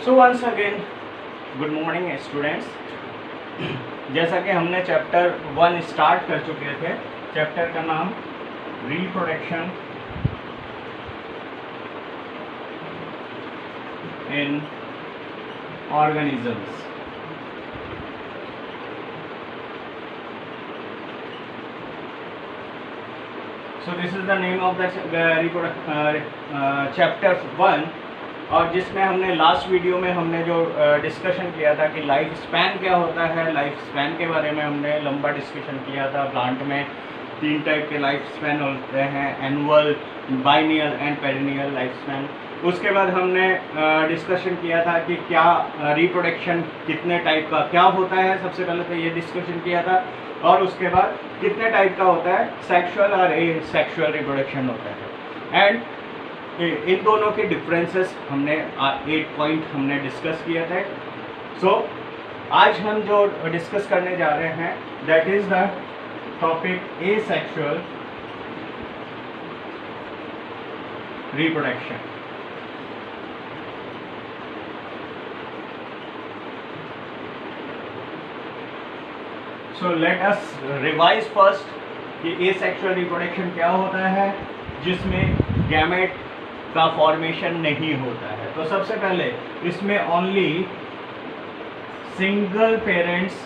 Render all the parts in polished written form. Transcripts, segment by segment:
सो once again good morning students. जैसा कि हमने चैप्टर 1 स्टार्ट कर चुके थे। चैप्टर का नाम reproduction in organisms. So this is the name of the chapter 1, और जिसमें हमने लास्ट वीडियो में हमने जो डिस्कशन किया था कि लाइफ स्पैन क्या होता है। लाइफ स्पैन के बारे में हमने लंबा डिस्कशन किया था। प्लांट में 3 टाइप के लाइफ स्पैन होते हैं, annual, biennial and perennial life span. उसके बाद हमने डिस्कशन किया था कि क्या रिप्रोडक्शन कितने टाइप का क्या होता है। सबसे पहले तो ये डिस्कशन किया था, और उसके बाद कितने टाइप का होता है, सेक्सुअल और एसेक्सुअल रिप्रोडक्शन होता है। एंड इन दोनों के डिफरेंसेस हमने 8 पॉइंट हमने डिस्कस किए थे। सो आज हम जो डिस्कस करने जा रहे हैं that is the topic asexual reproduction. So let us revise first कि एसेक्सुअल रिप्रोडक्शन क्या होता है, जिसमें गैमेट का फॉर्मेशन नहीं होता है। तो सबसे पहले इसमें only single parents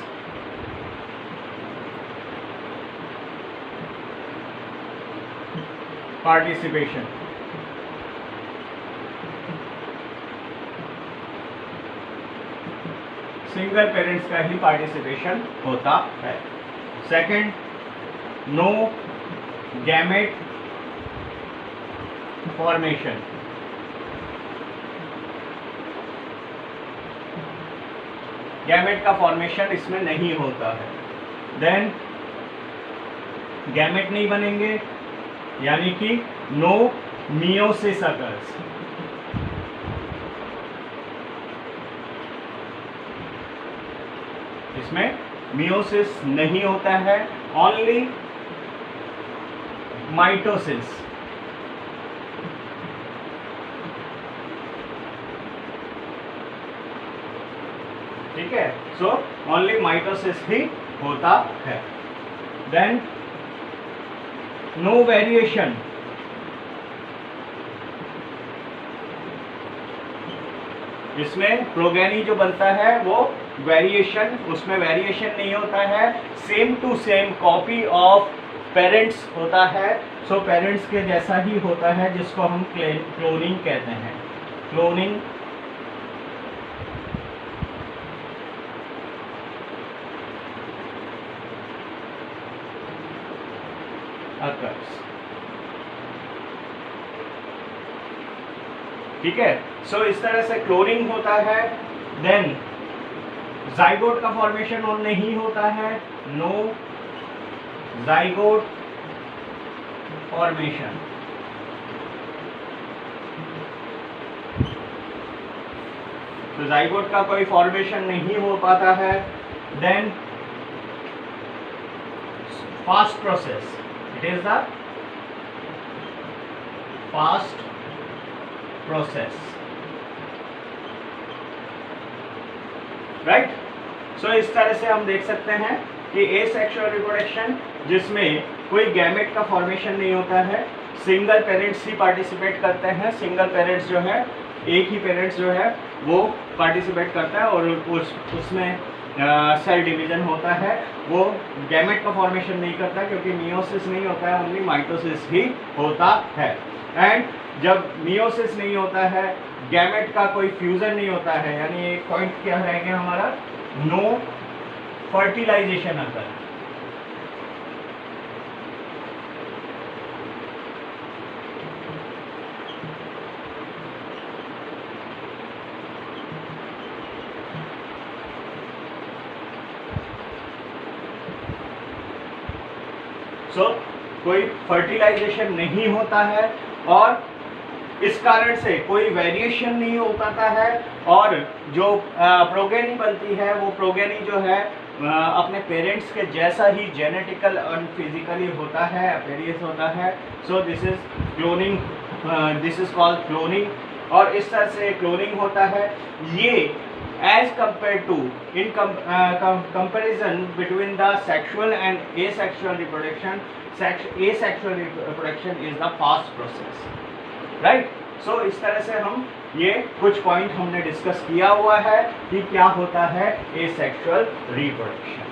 participation, single parents का ही पार्टिसिपेशन होता है। Second, no gamete formation, gamete का फॉर्मेशन इसमें नहीं होता है। देन गैमेट नहीं बनेंगे, यानी कि नो मियोसिस अकर्स। इसमें मियोसिस नहीं होता है, ओनली माइटोसिस। ठीक है, सो ओनली माइटोसिस ही होता है। देन नो वेरिएशन, इसमें प्रोगेनी जो बनता है वो वेरिएशन, उसमें वेरिएशन नहीं होता है। Same to same copy of parents होता है। सो पेरेंट्स के जैसा ही होता है, जिसको हम क्लोनिंग कहते हैं। Cloning occurs। ठीक है, सो इस तरह से क्लोनिंग होता है। देन जाइगोट का फॉर्मेशन और नहीं होता है, नो जाइगोट फॉर्मेशन। तो जाइगोट का कोई फॉर्मेशन नहीं हो पाता है। Then fast process, it is the fast process, right? So इस तरह से हम देख सकते हैं कि एसेक्सुअल रिप्रोडक्शन जिसमें कोई गैमेट का फॉर्मेशन नहीं होता है, सिंगल पेरेंट्स ही पार्टिसिपेट करते हैं। सिंगल पेरेंट्स जो है, एक ही पेरेंट्स जो है वो पार्टिसिपेट करता है, और उसमें सेल डिवीजन होता है। वो गैमेट का फॉर्मेशन नहीं करता, क्योंकि मियोसिस नहीं होता है, ओनली माइटोसिस ही होता है। एंड जब मियोसिस नहीं होता है, गैमेट का कोई फ्यूजन नहीं होता है, यानी एक पॉइंट क्या रहेगा हमारा, नो फर्टिलाइजेशन आता है। सो कोई फर्टिलाइजेशन नहीं होता है, और इस कारण से कोई वेरिएशन नहीं हो पाता है। और जो प्रोगेनी बनती है, वो प्रोगेनी जो है अपने पेरेंट्स के जैसा ही जेनेटिकल और फिजिकली होता है, अपेरियंस होता है। So this is cloning, this is called cloning. और इस तरह से क्लोनिंग होता है। ये as compare to in comparison between the sexual and asexual reproduction, asexual reproduction is the fast process, right. So इस तरह से हम ये कुछ पॉइंट हमने डिस्कस किया हुआ है कि क्या होता है एसेक्सुअल रिप्रोडक्शन,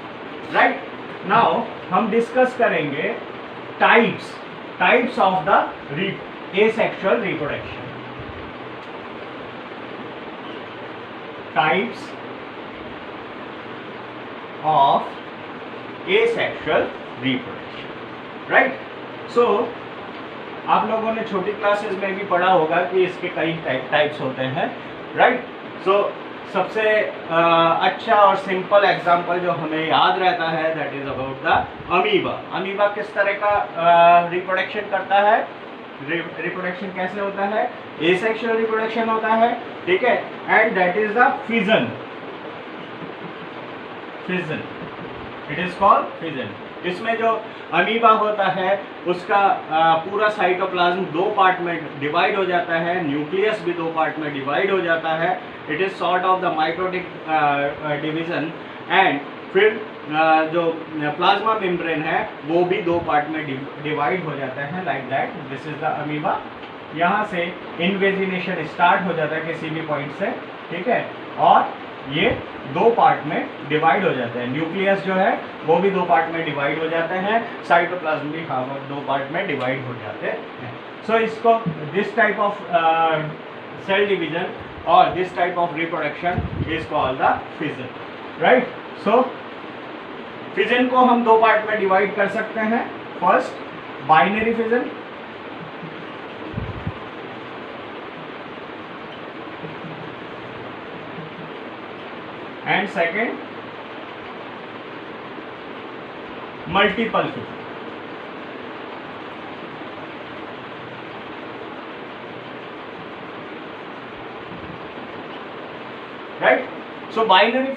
राइट। नाउ हम डिस्कस करेंगे types of the asexual reproduction. Types of asexual reproduction, right. So आप लोगों ने छोटी क्लासेस में भी पढ़ा होगा कि इसके कई टाइप्स होते हैं, राइट। सो सबसे अच्छा और सिंपल एग्जांपल जो हमें याद रहता है that is about the amoeba. Amoeba किस तरह का रिप्रोडक्शन करता है, रिप्रोडक्शन कैसे होता है, एसेक्सुअल रिप्रोडक्शन होता है, ठीक है। And that is the fission, it is called fission. इसमें जो अमीबा होता है उसका पूरा साइटोप्लाज्म दो पार्ट में डिवाइड हो जाता है, न्यूक्लियस भी दो पार्ट में डिवाइड हो जाता है। It is sort of the mitotic division and फिर जो प्लाज्मा मेम्ब्रेन है वो भी दो पार्ट में डिवाइड हो जाता है, like that. This is the amoeba. यहाँ से इन्वेजिनेशन स्टार्ट हो जाता है किसी भी पॉइंट से, ठीक है, और ये दो पार्ट में डिवाइड हो जाते हैं। न्यूक्लियस जो है वो भी दो पार्ट में डिवाइड हो जाते हैं, साइटोप्लाज्म भी दो पार्ट में डिवाइड हो जाते हैं। सो इसको this type of cell division और this type of reproduction is called the fission, right. So fission को हम दो पार्ट में डिवाइड कर सकते हैं। First binary fission, and second multiple fission, right. So binary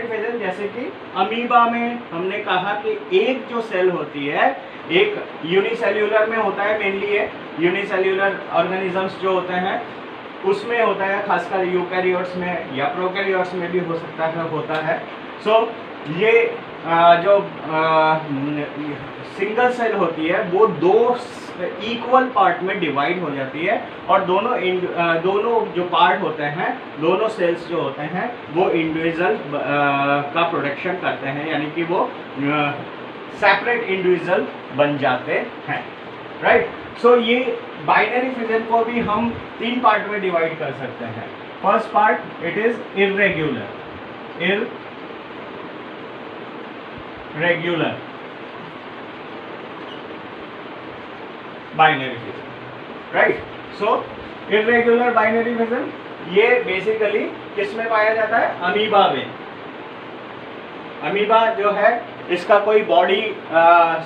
fission जैसे कि अमीबा में हमने कहा कि एक जो सेल होती है, एक यूनिसेल्यूलर में होता है, मेनली ये यूनिसेल्यूलर ऑर्गेनिजम्स जो होते हैं उसमें होता है, खासकर यूकैरियोट्स में या प्रोकैरियोट्स में भी हो सकता है, होता है। सो ये जो सिंगल सेल होती है वो दो इक्वल पार्ट में डिवाइड हो जाती है और दोनों जो पार्ट होते हैं, दोनों सेल्स जो होते हैं वो इंडिविजुअल का प्रोडक्शन करते हैं, यानी कि वो सेपरेट इंडिविजुअल बन जाते हैं, राइट। सो ये बाइनरी फिजन को भी हम तीन पार्ट में डिवाइड कर सकते हैं। First part it is irregular binary fission, right. So irregular binary fission ये बेसिकली किस में पाया जाता है, अमीबा में। अमीबा जो है इसका कोई बॉडी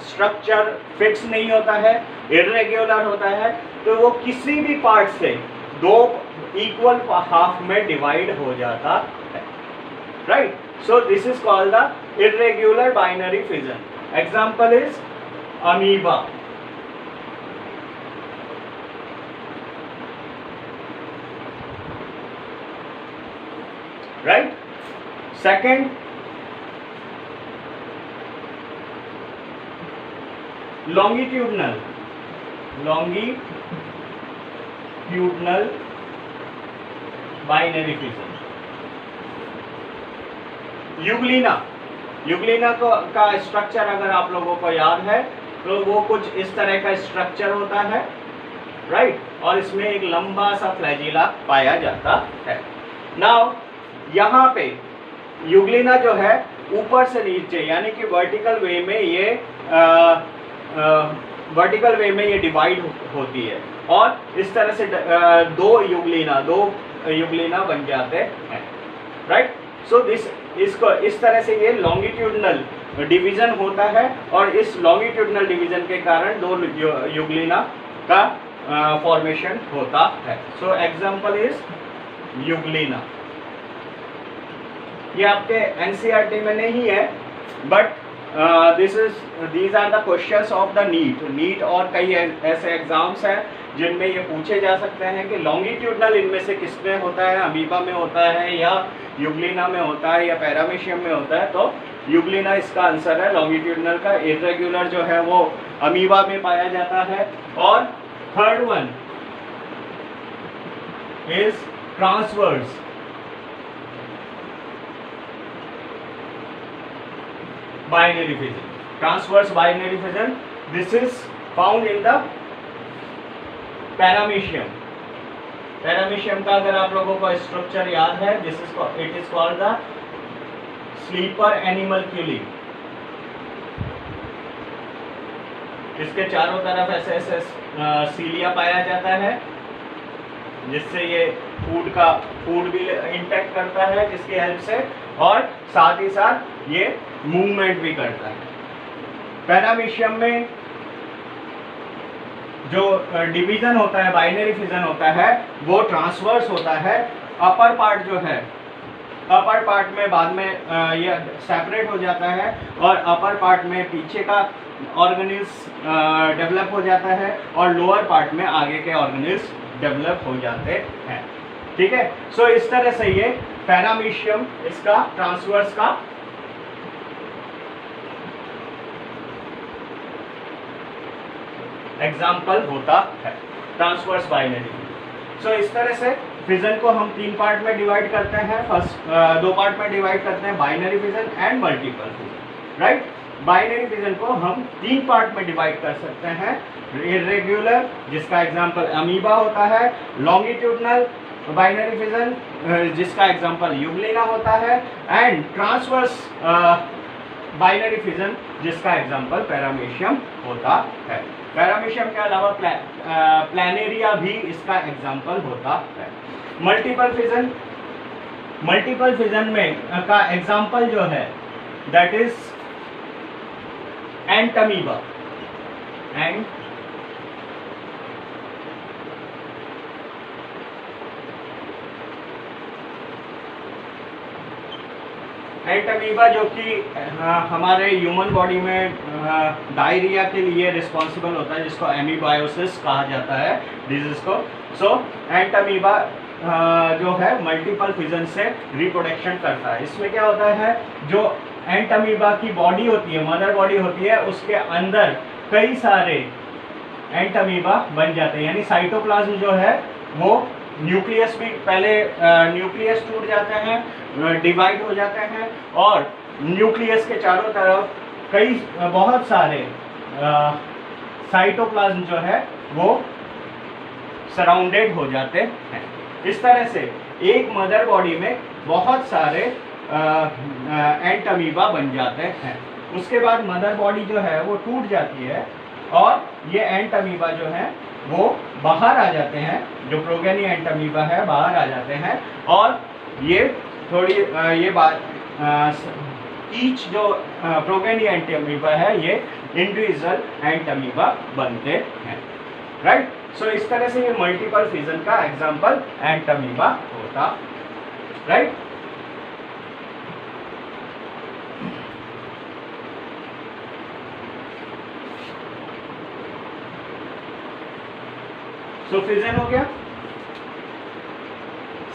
स्ट्रक्चर फिक्स नहीं होता है, इर्रेगुलर होता है, तो वो किसी भी पार्ट से दो इक्वल हाफ में डिवाइड हो जाता है, right. So this is called the irregular binary fission. Example is amoeba, right. Second longitudinal binary fission. Euglena का स्ट्रक्चर अगर आप लोगों को याद है तो वो कुछ इस तरह का स्ट्रक्चर होता है, राइट, और इसमें एक लंबा सा फ्लैजिला पाया जाता है। नाउ यहाँ पे यूग्लिना जो है ऊपर से नीचे यानी कि वर्टिकल वे में ये डिवाइड होती है और इस तरह से दो यूग्लिना बन जाते हैं, राइट। सो इसको इस तरह से ये लॉन्गिट्यूडनल डिवीजन होता है और इस लॉन्गिट्यूडनल डिवीजन के कारण दो यूग्लिना का फॉर्मेशन होता है। So example is euglena. ये आपके एनसीईआरटी में नहीं है but these are the questions of the NEET और कई ऐसे एग्जाम्स हैं जिनमें ये पूछे जा सकते हैं कि लॉन्गिट्यूडनल इनमें से किसमें होता है, अमीबा में होता है या यूग्लिना में होता है या पैरामीशियम में होता है। तो यूग्लिना इसका आंसर है लॉन्गिट्यूडनल का। इर्रेगुलर जो है वो अमीबा में पाया जाता है। और third one is transverse. Binary fission, transverse binary fission. This is found in the paramecium. Paramecium का अगर आप लोगों को स्ट्रक्चर याद है, it is called the sleeper animalcule. इसके चारों तरफ ऐसे ऐसे सीलिया पाया जाता है जिससे ये फूड भी इंटैक्ट करता है जिसकी हेल्प से, और साथ ही साथ ये मूवमेंट भी करता है। पैरामीशियम में जो डिवीजन होता है, बाइनरी फिजन होता है, वो ट्रांसवर्स होता है। अपर पार्ट जो है, अपर पार्ट में बाद में ये सेपरेट हो जाता है और अपर पार्ट में पीछे का ऑर्गेनिल्स डेवलप हो जाता है और लोअर पार्ट में आगे के ऑर्गेनिल्स डेवलप हो जाते हैं। ठीक है, सो इस तरह से ये पैरामीशियम इसका ट्रांसवर्स का एग्जाम्पल होता है, ट्रांसवर्स बाइनरी। सो इस तरह से फिजन को हम तीन पार्ट में डिवाइड करते हैं। फर्स्ट दो पार्ट में डिवाइड करते हैं, binary fission and multiple fission, right. Binary fission को हम तीन पार्ट में डिवाइड कर सकते हैं, इर्रेगुलर जिसका एग्जांपल अमीबा होता है, लॉन्गिट्यूडनल बाइनरी फिजन जिसका एग्जांपल यूग्लिना होता है, एंड ट्रांसवर्स बाइनरी फिजन जिसका एग्जांपल पैरामीशियम होता है। पैरामीशियम के अलावा प्लानेरिया भी इसका एग्जांपल होता है। मल्टीपल फिजन में का एग्जांपल जो है दैट इज एंटमीबा। एंटमीबा जो कि हमारे ह्यूमन बॉडी में डायरिया के लिए रिस्पॉन्सिबल होता है, जिसको एमीबायोसिस कहा जाता है डिजीज को। सो एंटमीबा जो है मल्टीपल फिजन से रिप्रोडक्शन करता है। इसमें क्या होता है, जो एंटमीबा की बॉडी होती है, मदर बॉडी होती है, उसके अंदर कई सारे एंटमीबा बन जाते हैं, यानी साइटोप्लाज्म जो है वो न्यूक्लियस भी पहले न्यूक्लियस टूट जाते हैं, डिवाइड हो जाते हैं और न्यूक्लियस के चारों तरफ बहुत सारे साइटोप्लाज्म जो है वो सराउंडेड हो जाते हैं। इस तरह से एक मदर बॉडी में बहुत सारे एंटमीबा बन जाते हैं। उसके बाद मदर बॉडी जो है वो टूट जाती है और ये एंटमीबा जो है वो बाहर आ जाते हैं, जो प्रोगेनी एंटमीबा है बाहर आ जाते हैं और ये थोड़ी ईच जो प्रोगेनी एंटमीबा है ये इंडिविजुअल एंटमीबा बनते हैं, राइट। सो इस तरह से ये मल्टीपल फिजन का एग्जांपल एंटमीबा होता, राइट। सो फिजन हो गया।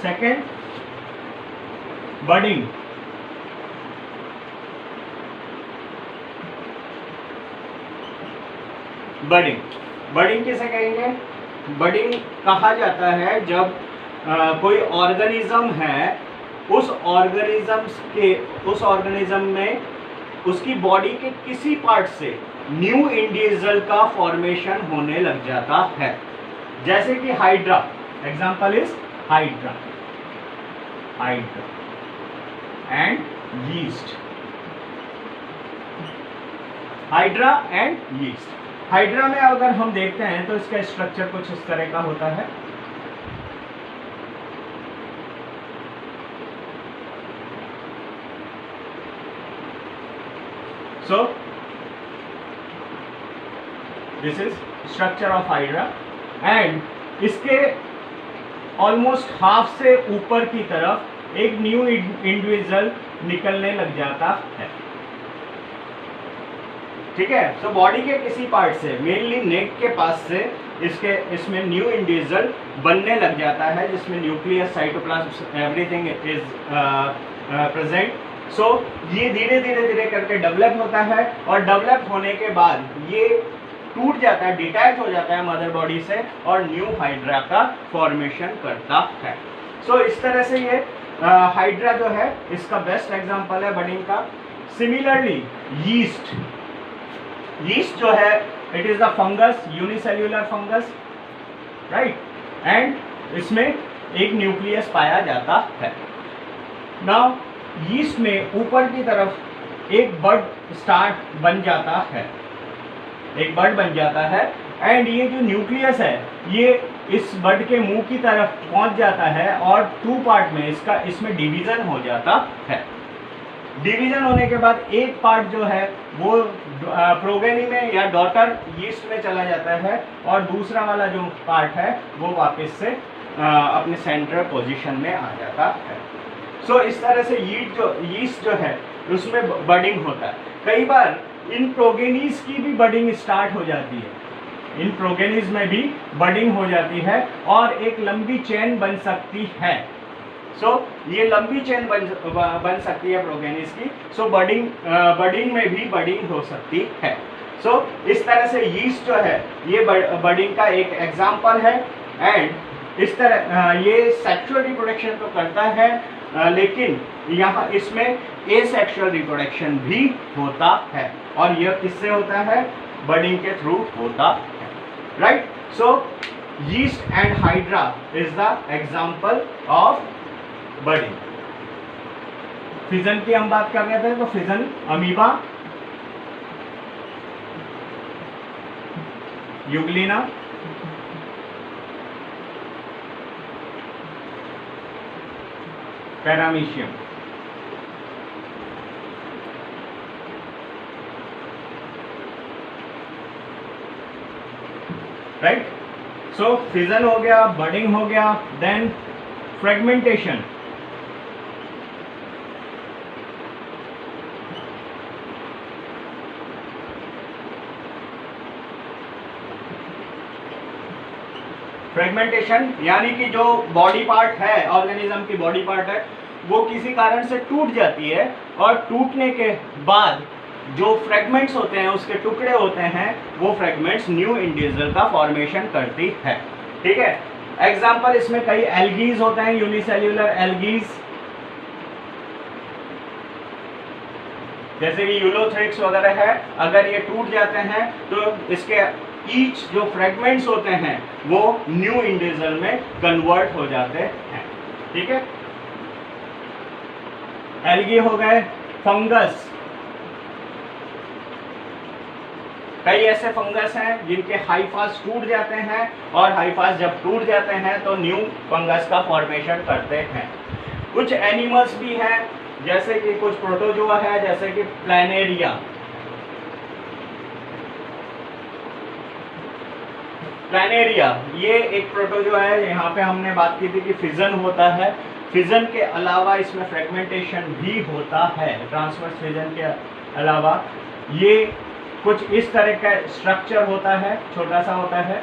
Second, budding. बडिंग किसे कहेंगे? बडिंग कहा जाता है जब कोई ऑर्गेनिज्म है, उस ऑर्गेनिज्म में उसकी बॉडी के किसी पार्ट से न्यू इंडिविजुअल का फॉर्मेशन होने लग जाता है। जैसे कि hydra, example is hydra and yeast. Hydra and yeast. Hydra में अगर हम देखते हैं तो इसका स्ट्रक्चर कुछ इस तरह का होता है। So this is structure of hydra and इसके ऑलमोस्ट हाफ से ऊपर की तरफ एक न्यू इंडिविजुअल निकलने लग जाता है। ठीक है। सो बॉडी के किसी पार्ट से, मेनली नेक के पास से इसमें न्यू इंडिविजुअल बनने लग जाता है, जिसमें nucleus, cytoplasm, everything is present. So ये धीरे धीरे धीरे करके डेवलप होता है, और डेवलप होने के बाद ये टूट जाता है, डिटैच हो जाता है मदर बॉडी से, और न्यू हाइड्रा का फॉर्मेशन करता है। सो इस तरह से ये हाइड्रा जो है इसका बेस्ट एग्जांपल है बडिंग का। सिमिलरली यीस्ट जो है, it is the fungus, unicellular fungus, right, and इसमें एक न्यूक्लियस पाया जाता है। नाउ यीस्ट में ऊपर की तरफ एक बड स्टार्ट बन जाता है, एक बड बन जाता है, एंड ये जो न्यूक्लियस है ये इस बड के मुंह की तरफ पहुंच जाता है, और टू पार्ट में इसमें डिवीजन हो जाता है। डिवीजन होने के बाद एक पार्ट जो है वो प्रोगेनी में या डॉटर यीस्ट में चला जाता है, और दूसरा वाला जो पार्ट है वो वापस से अपने सेंट्रल पोजीशन में आ जाता है। सो इस तरह से यीस्ट जो है उसमें बडिंग होता है। कई बार इन प्रोगेनीज की भी बडिंग स्टार्ट हो जाती है, इन प्रोगेनीज में भी बडिंग हो जाती है, और एक लंबी चेन बन सकती है। सो ये लंबी चेन बन सकती है प्रोगेनीज की। सो बडिंग में भी बडिंग हो सकती है। सो इस तरह से यीस्ट जो है ये बडिंग का एक एग्जाम्पल है, एंड इस तरह ये सेक्सुअल रिप्रोडक्शन तो करता है, लेकिन यहाँ इसमें एसेक्सुअल रिप्रोडक्शन भी होता है, और यह किससे होता है? बडिंग के थ्रू होता है, right. So yeast and hydra is the example of budding. Fission की हम बात कर रहे थे, तो fission amoeba, euglena, paramecium, right. So fission हो गया, बडिंग हो गया, देन फ्रेगमेंटेशन। फ्रेगमेंटेशन यानी कि जो बॉडी पार्ट है, ऑर्गेनिज्म की बॉडी पार्ट है, वो किसी कारण से टूट जाती है, और टूटने के बाद जो फ्रेगमेंट्स होते हैं, उसके टुकड़े होते हैं, वो फ्रेगमेंट्स न्यू इंडिविजुअल का फॉर्मेशन करती है, ठीक है। एग्जाम्पल इसमें कई एल्गीज होते हैं, यूनिसेल्युलर एल्गीज, जैसे कि यूलोथ्रिक्स वगैरह है। अगर ये टूट जाते हैं तो इसके ईच जो फ्रेगमेंट्स होते हैं वो न्यू इंडिविजुअल में कन्वर्ट हो जाते हैं, ठीक है। एल्गी हो गए। फंगस, कई ऐसे फंगस हैं जिनके हाइफास टूट जाते हैं, और हाइफास जब टूट जाते हैं तो न्यू फंगस का फॉर्मेशन करते हैं। कुछ एनिमल्स भी हैं, जैसे कि कुछ प्रोटोजोआ है, जैसे कि प्लैनेरिया। प्लैनेरिया ये एक प्रोटोजोआ है। यहाँ पे हमने बात की थी कि फिजन होता है, फिजन के अलावा इसमें फ्रेगमेंटेशन भी होता है। ट्रांसवर्स फिजन के अलावा ये कुछ इस तरह का स्ट्रक्चर होता है, छोटा सा होता है,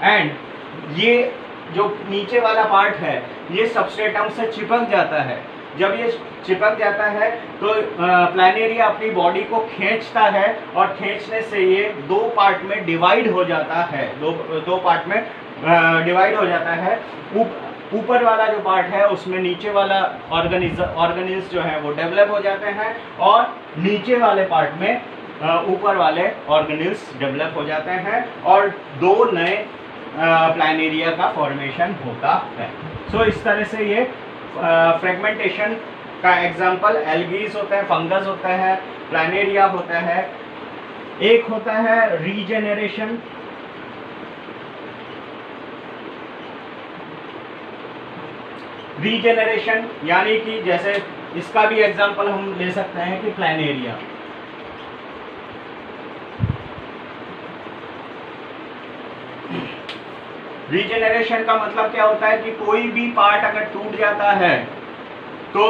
एंड ये जो नीचे वाला पार्ट है ये सबस्ट्रेटम से चिपक जाता है। जब ये चिपक जाता है तो प्लैनेरिया अपनी बॉडी को खींचता है, और खींचने से ये दो पार्ट में डिवाइड हो जाता है, दो पार्ट में डिवाइड हो जाता है। ऊपर वाला जो पार्ट है उसमें नीचे वाला ऑर्गेनिज्म जो है वो डेवलप हो जाते हैं, और नीचे वाले पार्ट में ऊपर वाले ऑर्गेनिज्म डेवलप हो जाते हैं, और दो नए प्लैनेरिया का फॉर्मेशन होता है। सो इस तरह से ये फ्रेगमेंटेशन का एग्जाम्पल एल्गीज होता है, फंगस होता है, प्लैनेरिया होता है। एक होता है रीजेनरेशन। रीजेनरेशन यानी कि जैसे इसका भी एग्जाम्पल हम ले सकते हैं कि प्लैनेरिया। रीजेनरेशन का मतलब क्या होता है कि कोई भी पार्ट अगर टूट जाता है तो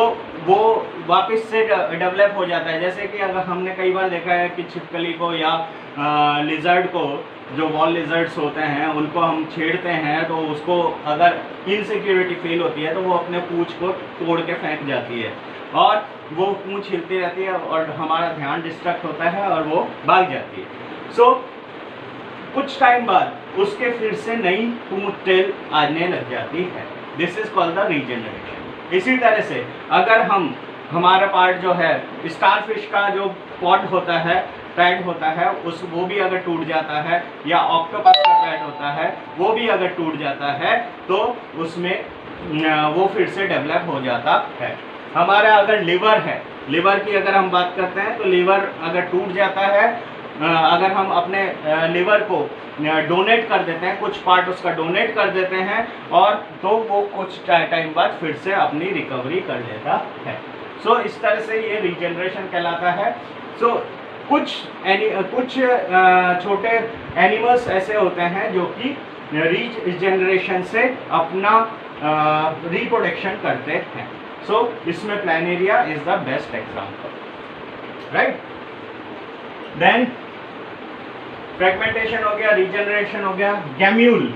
वो वापस से डेवलप हो जाता है। जैसे कि अगर हमने कई बार देखा है कि छिपकली को या लिजर्ड को, जो वॉल लिजर्ड्स होते हैं, उनको हम छेड़ते हैं तो उसको अगर इनसिक्योरिटी फील होती है तो वो अपने पूंछ को तोड़ के फेंक जाती है और वो पूंछ हिलती रहती है और हमारा ध्यान डिस्ट्रैक्ट होता है और वो भाग जाती है। सो कुछ टाइम बाद उसके फिर से नई पूंछ टेल आने लग जाती है। This is called the regeneration. इसी तरह से अगर हम हमारा पार्ट जो है स्टारफिश का जो पॉड होता है, पैड होता है, वो भी अगर टूट जाता है, या ऑक्टोपस का पैड होता है वो भी अगर टूट जाता है तो उसमें वो फिर से डेवलप हो जाता है। हमारा अगर लिवर है, लिवर की अगर हम बात करते हैं तो लिवर अगर टूट जाता है, अगर हम अपने लिवर को डोनेट कर देते हैं, कुछ पार्ट उसका डोनेट कर देते हैं और तो वो कुछ टाइम बाद फिर से अपनी रिकवरी कर लेता है। सो इस तरह से ये रीजनरेशन कहलाता है। सो कुछ छोटे एनिमल्स ऐसे होते हैं जो कि रीजनरेशन से अपना रिप्रोडक्शन करते हैं। सो इसमें planaria is the best example, right. Then fragmentation हो गया, रीजनरेशन हो गया। गैम्यूल,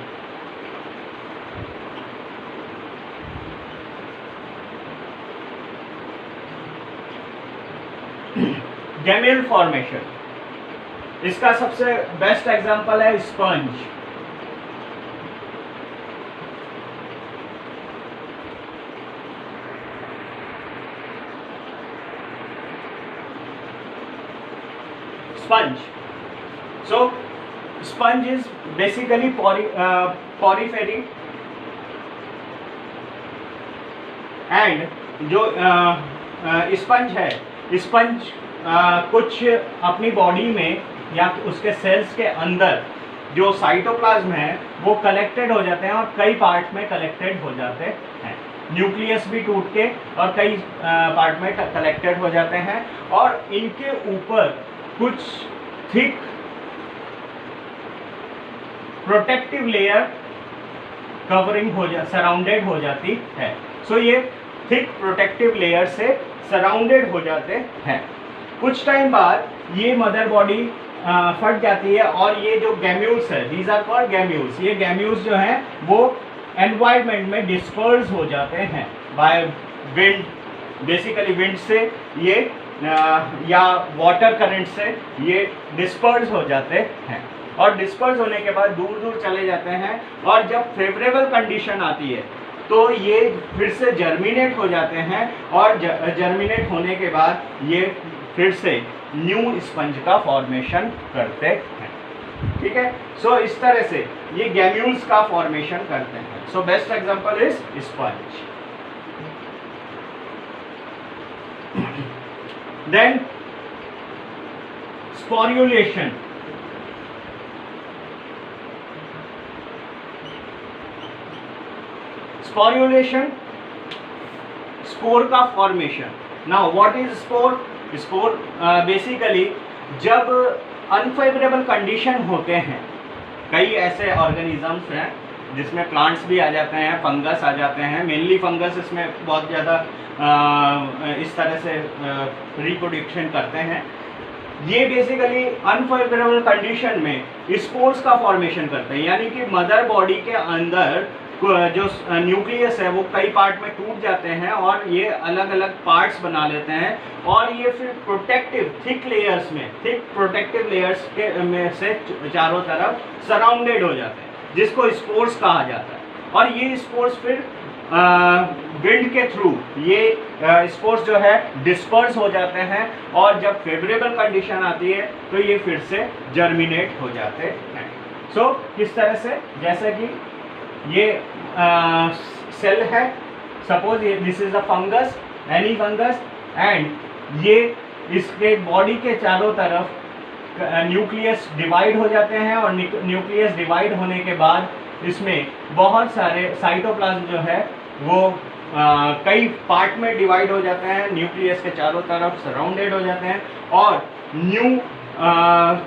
गैम्यूल फॉर्मेशन, इसका सबसे बेस्ट एग्जांपल है sponge. Sponge, so sponge is basically poriphery and जो स्पंज है, स्पंज कुछ अपनी बॉडी में या उसके सेल्स के अंदर जो साइटोप्लाज्म है वो कलेक्टेड हो जाते हैं और कई पार्ट में कलेक्टेड हो जाते हैं। न्यूक्लियस भी टूट के और कई पार्ट में कलेक्टेड हो जाते हैं और इनके ऊपर कुछ thick protective layer covering surrounded हो जाती है। सो ये थिक प्रोटेक्टिव लेयर से सराउंडेड हो जाते हैं। कुछ टाइम बाद ये मदर बॉडी फट जाती है और ये जो गैम्यूल्स है, दीज आर कॉल्ड गैम्यूल्स, ये गैम्यूल्स जो हैं वो एनवायरनमेंट में डिस्पर्स हो जाते हैं बाय विंड, बेसिकली विंड से ये या वाटर करंट से ये डिस्पर्स हो जाते हैं और डिस्पर्स होने के बाद दूर दूर चले जाते हैं और जब फेवरेबल कंडीशन आती है तो ये फिर से जर्मिनेट हो जाते हैं और जर्मिनेट होने के बाद ये फिर से न्यू स्पंज का फॉर्मेशन करते हैं। ठीक है, सो इस तरह से ये गैम्यूल्स का फॉर्मेशन करते हैं। So best example is sponge. Then sporulation, sporulation spore का formation. Now what is spore? Spore basically जब अनफेवरेबल कंडीशन होते हैं, कई ऐसे ऑर्गेनिजम्स हैं जिसमें प्लांट्स भी आ जाते हैं, फंगस आ जाते हैं, मेनली फंगस इसमें बहुत ज़्यादा इस तरह से रिप्रोडक्शन करते हैं। ये बेसिकली अनफेवरेबल कंडीशन में स्पोर्स का फॉर्मेशन करते हैं, यानी कि मदर बॉडी के अंदर जो न्यूक्लियस है वो कई पार्ट में टूट जाते हैं और ये अलग अलग पार्ट्स बना लेते हैं और ये फिर प्रोटेक्टिव थिक लेयर्स में, थिक प्रोटेक्टिव लेयर्स के में से चारों तरफ सराउंडेड हो जाते हैं, जिसको स्पोर्स कहा जाता है। और ये स्पोर्स फिर विंड के थ्रू ये स्पोर्स जो है डिस्पर्स हो जाते हैं और जब फेवरेबल कंडीशन आती है तो ये फिर से जर्मिनेट हो जाते हैं। सो किस तरह से, जैसे कि ये सेल है, suppose this is a fungus, any fungus, and ये इसके बॉडी के चारों तरफ न्यूक्लियस डिवाइड हो जाते हैं और न्यूक्लियस डिवाइड होने के बाद इसमें बहुत सारे साइटोप्लाज्म जो है वो कई पार्ट में डिवाइड हो जाते हैं, न्यूक्लियस के चारों तरफ सराउंडेड हो जाते हैं और न्यू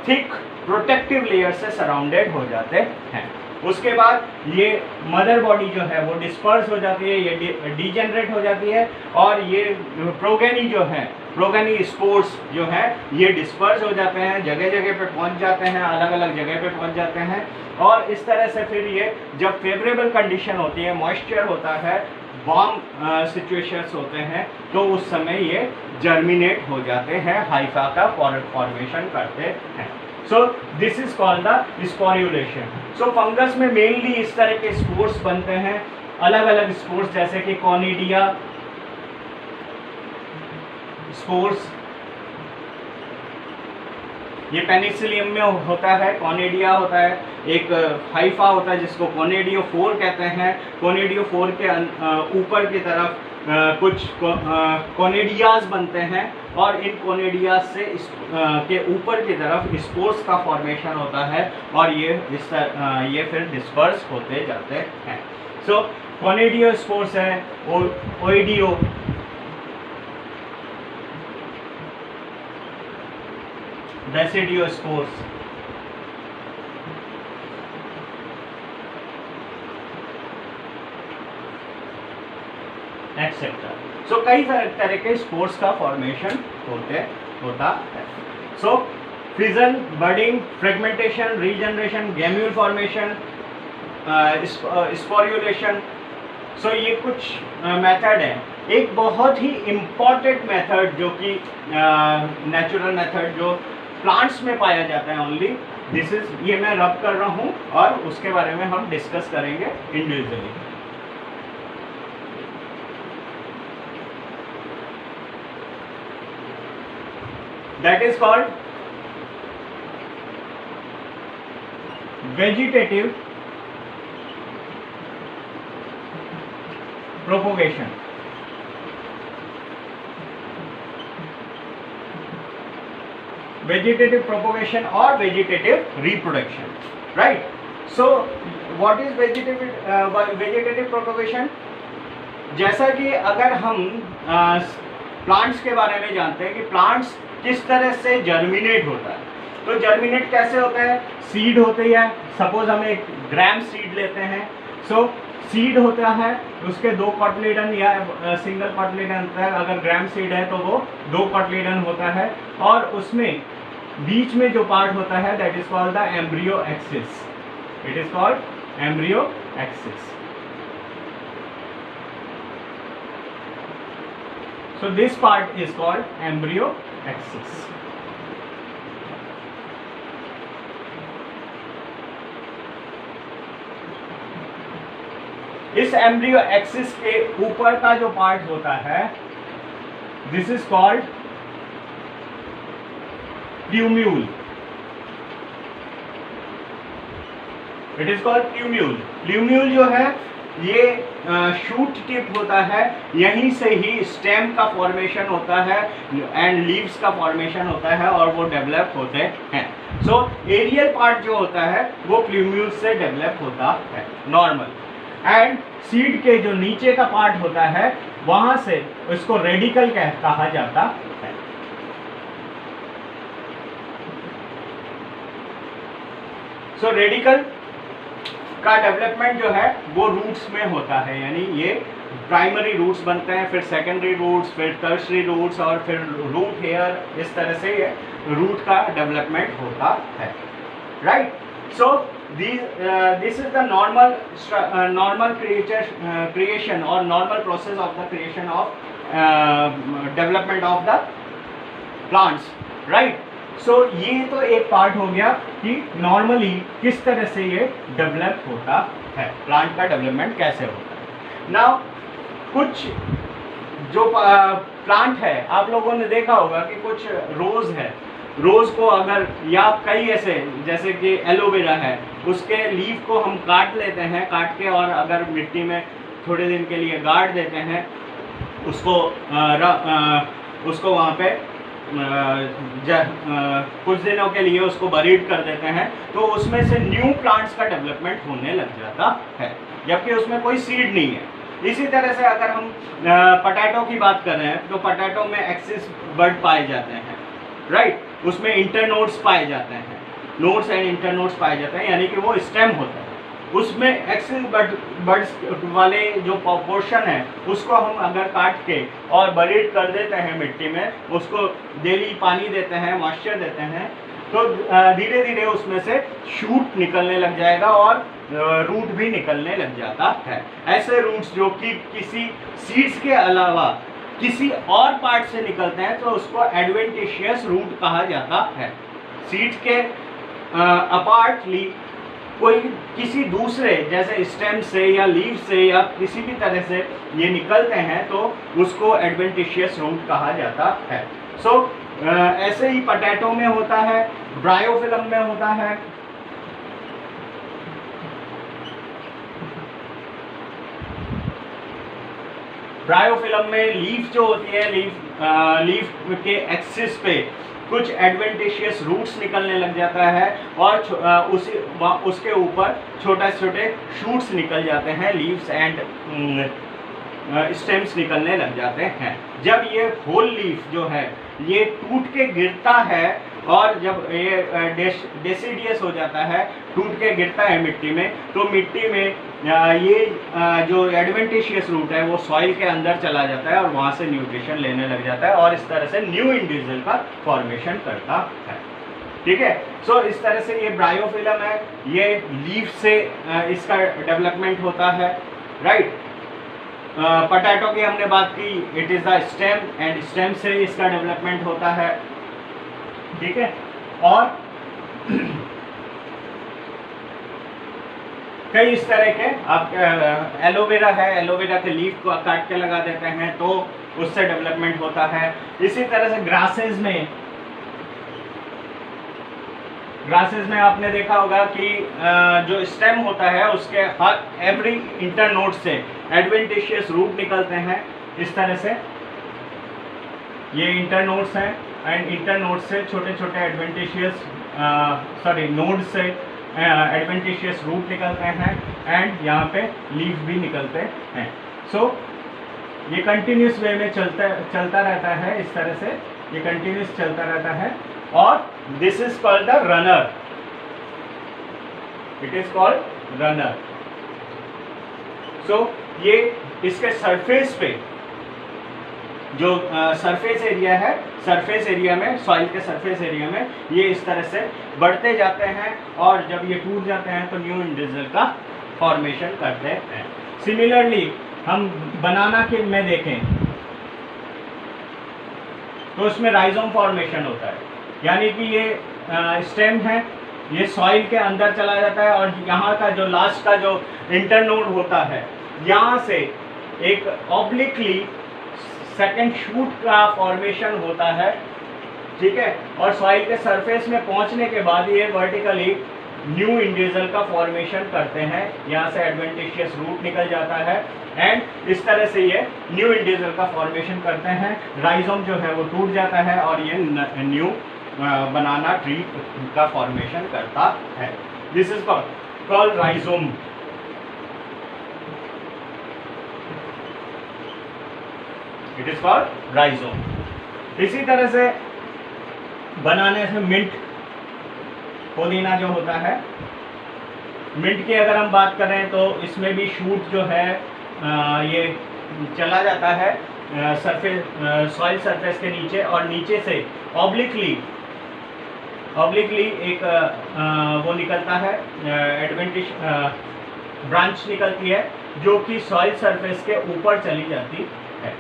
थिक प्रोटेक्टिव लेयर से सराउंडेड हो जाते हैं। उसके बाद ये मदर बॉडी जो है वो डिस्पर्स हो जाती है, ये डिजेनरेट हो जाती है, और ये प्रोगेनी जो है, प्रोगेनी स्पोर्स जो है ये डिस्पर्स हो जाते हैं, जगह जगह पे पहुंच जाते हैं, अलग अलग जगह पे पहुंच जाते हैं। और इस तरह से फिर ये जब फेवरेबल कंडीशन होती है, मॉइस्चर होता है, वार्म सिचुएशंस होते हैं, तो उस समय ये जर्मिनेट हो जाते हैं, हाइफा का फॉर्मेशन करते हैं। So this is called the sporulation. So fungus में मेनली इस तरह के स्पोर्स बनते हैं, अलग अलग स्पोर्स, जैसे कि कॉनिडिया स्पोर्स, ये पेनिसिलियम में होता है, कॉनिडिया होता है, एक हाइफा होता है जिसको कोनेडियोफोर कहते हैं। कोनेडियोफोर के ऊपर की तरफ कुछ कोनेडियाज बनते हैं, और इन कोनेडियाज से के ऊपर की तरफ स्पोर्स का फॉर्मेशन होता है, और ये फिर डिस्पर्स होते जाते हैं। सो कोनेडियो स्पोर्स है, oidio, basidiospores, etcetera. So कई तरह के स्पोर्स का फॉर्मेशन होता है। So fission, budding, fragmentation, regeneration, gemmule formation, sporulation. So ये कुछ मेथड है। एक बहुत ही इम्पॉर्टेंट मेथड जो कि नेचुरल मेथड जो प्लांट्स में पाया जाता है ओनली, दिस इज, ये मैं रब कर रहा हूँ और उसके बारे में हम डिस्कस करेंगे individually. That is called vegetative propagation. Vegetative propagation or vegetative reproduction, right? So what is vegetative propagation? जैसा कि अगर हम प्लांट्स के बारे में जानते हैं कि प्लांट्स किस तरह से जर्मिनेट होता है, तो जर्मिनेट कैसे होता है? सीड होती है, सपोज हम एक ग्राम सीड लेते हैं। सो सीड होता है, उसके 2 कॉटलीडन या सिंगल कॉटलीडन होता है। अगर ग्राम सीड है तो वो 2 कॉटलीडन होता है, और उसमें बीच में जो पार्ट होता है that is called the embryo axis. It is called embryo axis. So this part is called embryo axis. इस एम्ब्रियो एक्सिस के ऊपर का जो पार्ट होता है this is called plumule. It is called plumule. Plumule जो है ये शूट टिप होता है, यहीं से ही स्टेम का फॉर्मेशन होता है एंड लीव्स का फॉर्मेशन होता है, और वो डेवलप होते हैं। सो एरियल पार्ट जो होता है वो प्लूम्यूल से डेवलप होता है नॉर्मल, एंड सीड के जो नीचे का पार्ट होता है वहां से उसको रेडिकल कहा जाता है। सो रेडिकल का डेवलपमेंट जो है वो रूट्स में होता है, यानी ये प्राइमरी रूट्स बनते हैं, फिर सेकेंडरी रूट्स, फिर टर्शरी रूट्स, और फिर रूट हेयर, इस तरह से ये रूट का डेवलपमेंट होता है, right? So this is the normal creation or normal process of the creation of development of the plants, right? So ये तो एक पार्ट हो गया कि नॉर्मली किस तरह से ये डेवलप होता है, प्लांट का डेवलपमेंट कैसे होता है। नाउ कुछ जो प्लांट है आप लोगों ने देखा होगा कि कुछ रोज है, रोज को अगर, या कई ऐसे जैसे कि एलोवेरा है, उसके लीफ को हम काट लेते हैं, काट के और अगर मिट्टी में थोड़े दिन के लिए गाड़ देते हैं उसको उसको वहाँ पे कुछ दिनों के लिए उसको बरीड कर देते हैं, तो उसमें से न्यू प्लांट्स का डेवलपमेंट होने लग जाता है, जबकि उसमें कोई सीड नहीं है। इसी तरह से अगर हम पटैटो की बात कर रहे हैं तो पटैटो में एक्सिस बड पाए जाते हैं, राइट? उसमें इंटरनोड्स पाए जाते हैं, नोड्स एंड इंटरनोड्स पाए जाते हैं, यानी कि वो स्टेम होता है। उसमें एक्सेस बर्ड्स वाले जो पोर्शन है उसको हम अगर काट के और बरीड कर देते हैं मिट्टी में, उसको डेली पानी देते हैं, मॉइस्चर देते हैं, तो धीरे धीरे उसमें से शूट निकलने लग जाएगा और रूट भी निकलने लग जाता है। ऐसे रूट्स जो कि किसी सीड्स के अलावा किसी और पार्ट से निकलते हैं तो उसको एडवेंटिशियस रूट कहा जाता है। सीड्स के अपार्टली कोई किसी दूसरे जैसे स्टेम से या लीव से या किसी भी तरह से ये निकलते हैं तो उसको एडवेंटिशियस रूट कहा जाता है। सो ऐसे ही पोटैटो में होता है, ब्रायोफिलम में होता है, ब्रायोफिलम में लीफ जो होती है, लीफ के एक्सिस पे कुछ एडवेंटिशियस रूट्स निकलने लग जाता है और उसके ऊपर छोटे छोटे शूट्स निकल जाते हैं, लीव्स एंड स्टेम्स निकलने लग जाते हैं। जब ये होल लीफ जो है ये टूट के गिरता है और जब ये डेसिडियस हो जाता है, टूट के गिरता है मिट्टी में, तो मिट्टी में ये जो एडवेंटिशियस रूट है वो सॉइल के अंदर चला जाता है और वहाँ से न्यूट्रिशन लेने लग जाता है और इस तरह से न्यू इंडिविजुअल का फॉर्मेशन करता है। ठीक है, सो इस तरह से ये ब्रायोफिलम है, ये लीफ से इसका डेवलपमेंट होता है, राइट। पोटैटो की हमने बात की, it is the stem and stem से इसका डेवलपमेंट होता है। ठीक है, और कई इस तरह के आप एलोवेरा है, एलोवेरा के लीफ को काट के लगा देते हैं तो उससे डेवलपमेंट होता है। इसी तरह से ग्रासेस में आपने देखा होगा कि जो स्टेम होता है उसके हर एवरी इंटरनोड से एडवेंटिशियस रूट निकलते हैं। इस तरह से ये इंटरनोड्स हैं एंड इंटरनोड से छोटे छोटे एडवेंटिशियस नोड से एडवेंटिशियस रूट निकलते हैं एंड यहाँ पे लीफ भी निकलते हैं। सो ये कंटिन्यूस वे में चलता रहता है, इस तरह से ये कंटिन्यूस चलता रहता है और this is called the runner, it is called runner. So ये इसके सरफेस पे जो सरफेस एरिया है, सरफेस एरिया में, सॉइल के सरफेस एरिया में ये इस तरह से बढ़ते जाते हैं और जब ये टूट जाते हैं तो न्यू इंडिविजुअल का फॉर्मेशन करते हैं। सिमिलरली हम बनाना के में देखें तो उसमें राइजोम फॉर्मेशन होता है, यानी कि ये स्टेम है, ये सॉइल के अंदर चला जाता है और यहाँ का जो लास्ट का जो इंटरनोड होता है यहाँ से एक ऑब्लिकली सेकेंड शूट का फॉर्मेशन होता है। ठीक है, और सॉइल के सरफेस में पहुंचने के बाद ये वर्टिकली न्यू इंडिविजुअल का फॉर्मेशन करते हैं, यहाँ से एडवेंटिशियस रूट निकल जाता है एंड इस तरह से ये न्यू इंडिविजुअल का फॉर्मेशन करते हैं। राइजोम जो है वो टूट जाता है और ये न्यू बनाना ट्री का फॉर्मेशन करता है। This is called rhizome. It is called rhizome. इसी तरह से बनाने से मिंट, पुदीना जो होता है, मिंट की अगर हम बात करें तो इसमें भी शूट जो है ये चला जाता है सॉइल सरफेस के नीचे और नीचे से ऑब्लिकली एक वो निकलता है, एडवेंटिश ब्रांच निकलती है जो कि सॉइल सरफेस के ऊपर चली जाती है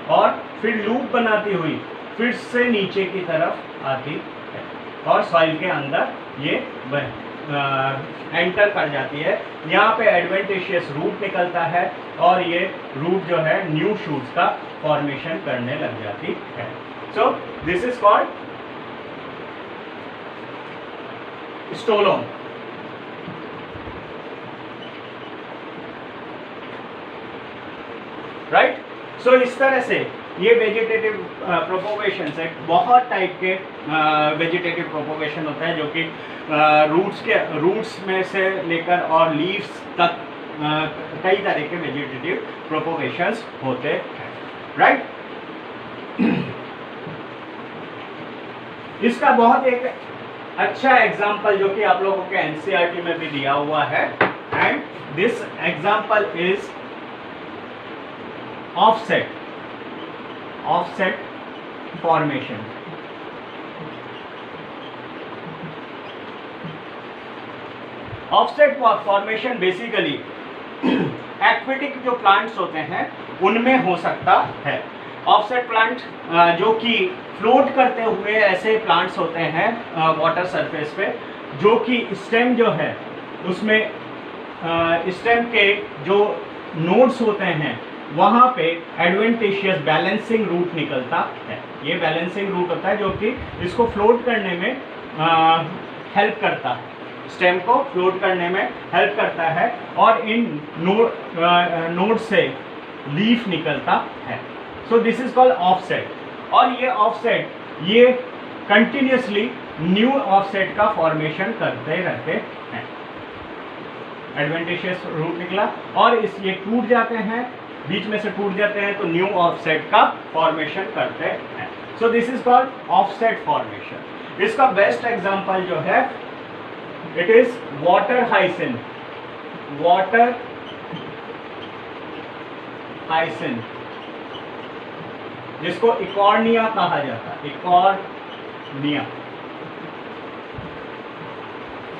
और फिर लूप बनाती हुई फिर से नीचे की तरफ आती है और सॉइल के अंदर ये एंटर कर जाती है। यहाँ पे एडवेंटिशियस रूट निकलता है और ये रूट जो है न्यू शूट्स का फॉर्मेशन करने लग जाती है। So this is called stolon. Right, so इस तरह से ये वेजिटेटिव प्रोपोगेशन से बहुत टाइप के वेजिटेटिव प्रोपोगेशन होता है जो कि रूट्स में से लेकर और लीव्स तक कई तरह के वेजिटेटिव प्रोपोगेशंस होते हैं। राइट, इसका बहुत एक अच्छा एग्जाम्पल जो कि आप लोगों के एनसीईआरटी में भी दिया हुआ है and this example is offset formation. Offset formation basically aquatic जो प्लांट्स होते हैं उनमें हो सकता है। ऑफसेट प्लांट जो कि फ्लोट करते हुए ऐसे प्लांट्स होते हैं वाटर सरफेस पे, जो कि स्टेम जो है उसमें स्टेम के जो नोड्स होते हैं वहाँ पे एडवेंटिशियस बैलेंसिंग रूट निकलता है। ये बैलेंसिंग रूट होता है जो कि इसको फ्लोट करने में हेल्प करता है, स्टेम को फ्लोट करने में हेल्प करता है, और इन नोड से लीफ निकलता है। So this is called offset. और ये ऑफसेट ये कंटिन्यूसली न्यू ऑफसेट का फॉर्मेशन करते रहते हैं। एडवेंटिशियस रूट निकला और ये टूट जाते हैं, बीच में से टूट जाते हैं, तो न्यू ऑफसेट का फॉर्मेशन करते हैं। So this is called offset formation. इसका बेस्ट एग्जांपल जो है it is water hyacinth. Water hyacinth जिसको इकॉर्निया कहा जाता है, इकॉर्निया,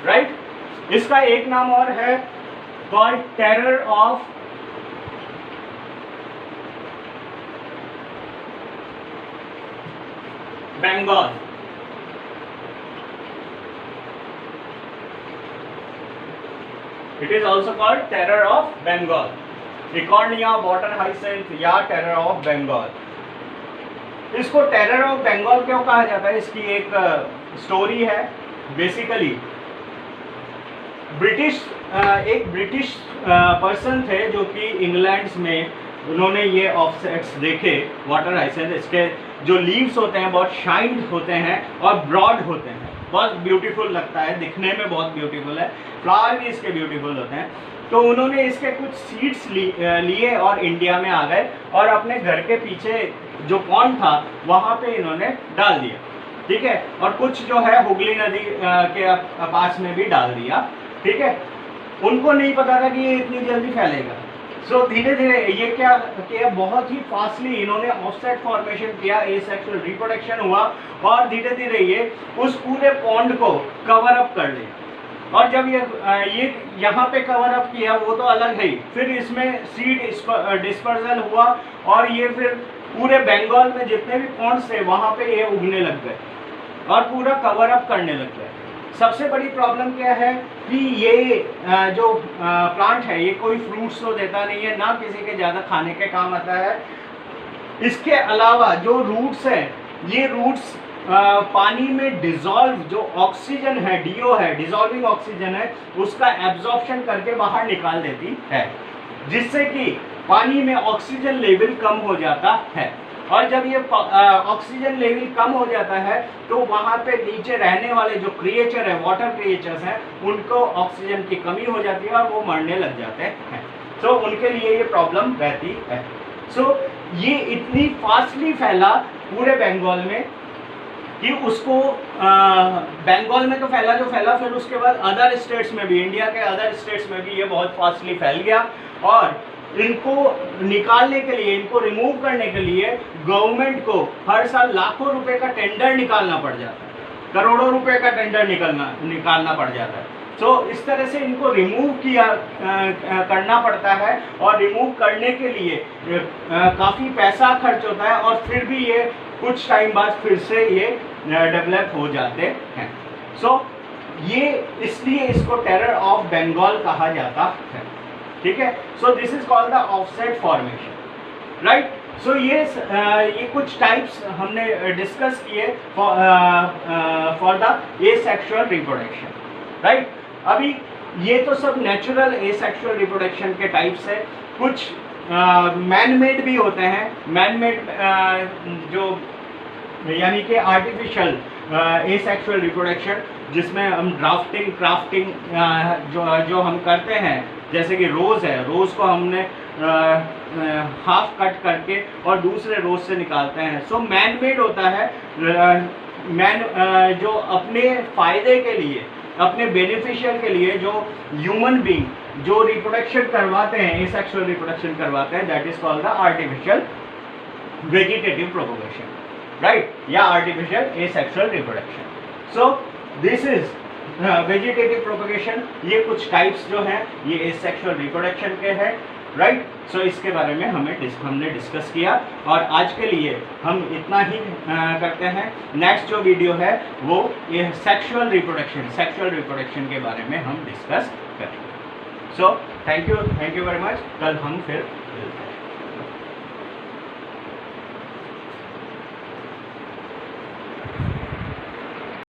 राइट। इसका एक नाम और है called terror of Bengal. It is also called terror of Bengal, Ecornia, water hyacinth या terror of Bengal। इसको टेरर ऑफ बंगाल क्यों कहा जाता है, इसकी एक स्टोरी है। बेसिकली एक ब्रिटिश पर्सन थे जो कि इंग्लैंड में, उन्होंने ये ऑफसेट्स देखे वाटर हाइसिंथ। इसके जो लीव्स होते हैं बहुत शाइन्ड होते हैं और ब्रॉड होते हैं, बहुत ब्यूटीफुल लगता है, दिखने में बहुत ब्यूटीफुल है, फ्लावर भी इसके ब्यूटीफुल होते हैं। तो उन्होंने इसके कुछ सीड्स लिए और इंडिया में आ गए और अपने घर के पीछे जो पॉन्ड था वहाँ पे इन्होंने डाल दिया, ठीक है। और कुछ जो है हुगली नदी के पास में भी डाल दिया, ठीक है। उनको नहीं पता था कि ये इतनी जल्दी फैलेगा। सो धीरे धीरे ये क्या किया, बहुत ही फास्टली इन्होंने ऑफसेट फॉर्मेशन किया, एसेक्सुअल रिप्रोडक्शन हुआ और धीरे धीरे ये उस पूरे पॉन्ड को कवर अप कर लिया। और जब ये यहाँ पे कवर अप किया वो तो अलग है, फिर इसमें सीड डिस्पर्सल हुआ और ये फिर पूरे बंगाल में जितने भी पॉन्ड्स थे वहाँ पे ये उगने लग गए और पूरा कवर अप करने लग गए। सबसे बड़ी प्रॉब्लम क्या है कि ये जो प्लांट है ये कोई फ्रूट्स तो देता नहीं है, ना किसी के ज़्यादा खाने के काम आता है। इसके अलावा जो रूट्स हैं, ये रूट्स पानी में डिजॉल्व जो ऑक्सीजन है, डीओ है, डिजॉल्विंग ऑक्सीजन है, उसका एब्जॉर्प्शन करके बाहर निकाल देती है, जिससे कि पानी में ऑक्सीजन लेवल कम हो जाता है। और जब ये ऑक्सीजन लेवल कम हो जाता है तो वहाँ पे नीचे रहने वाले जो क्रिएचर है, वाटर क्रिएचर्स हैं, उनको ऑक्सीजन की कमी हो जाती है और वो मरने लग जाते हैं। सो उनके लिए ये प्रॉब्लम रहती है। सो ये इतनी फास्टली फैला पूरे बंगाल में कि उसको बंगाल में तो फैला जो फैला, फिर उसके बाद अदर स्टेट्स में भी, इंडिया के अदर स्टेट्स में भी ये बहुत फास्टली फैल गया। और इनको निकालने के लिए, इनको रिमूव करने के लिए गवर्नमेंट को हर साल लाखों रुपए का टेंडर निकालना पड़ जाता है, करोड़ों रुपए का टेंडर निकालना पड़ जाता है। सो इस तरह से इनको रिमूव करना पड़ता है और रिमूव करने के लिए काफ़ी पैसा खर्च होता है और फिर भी ये कुछ टाइम बाद फिर से ये डेवलप हो जाते हैं। सो ये इसलिए इसको टेरर ऑफ बंगाल कहा जाता है, ठीक है। So this is called the offset formation, right. So ये कुछ टाइप्स हमने डिस्कस किए for the asexual reproduction, right. अभी ये तो सब नेचुरल एसेक्सुअल रिप्रोडक्शन के टाइप्स है। कुछ मैन मेड भी होते हैं, मैन मेड जो यानी कि आर्टिफिशियल एसेक्सुअल रिप्रोडक्शन, जिसमें हम ड्राफ्टिंग क्राफ्टिंग जो हम करते हैं, जैसे कि रोज़ है, रोज़ को हमने हाफ कट करके और दूसरे रोज़ से निकालते हैं। सो मैन मेड होता है, जो अपने फ़ायदे के लिए, अपने बेनिफिशियल के लिए, जो ह्यूमन बीइंग जो रिप्रोडक्शन करवाते हैं, एसेक्सुअल रिप्रोडक्शन करवाते हैं, that is called the artificial vegetative propagation, right, या artificial asexual reproduction. So this is vegetative propagation. ये कुछ टाइप्स जो हैं ये एसेक्सुअल रिप्रोडक्शन के हैं, राइट। सो इसके बारे में हमने डिस्कस किया, और आज के लिए हम इतना ही करते हैं। नेक्स्ट जो वीडियो है वो ये सेक्सुअल रिप्रोडक्शन के बारे में हम डिस्कस करेंगे। So thank you very much. कल हम फिर मिलते हैं।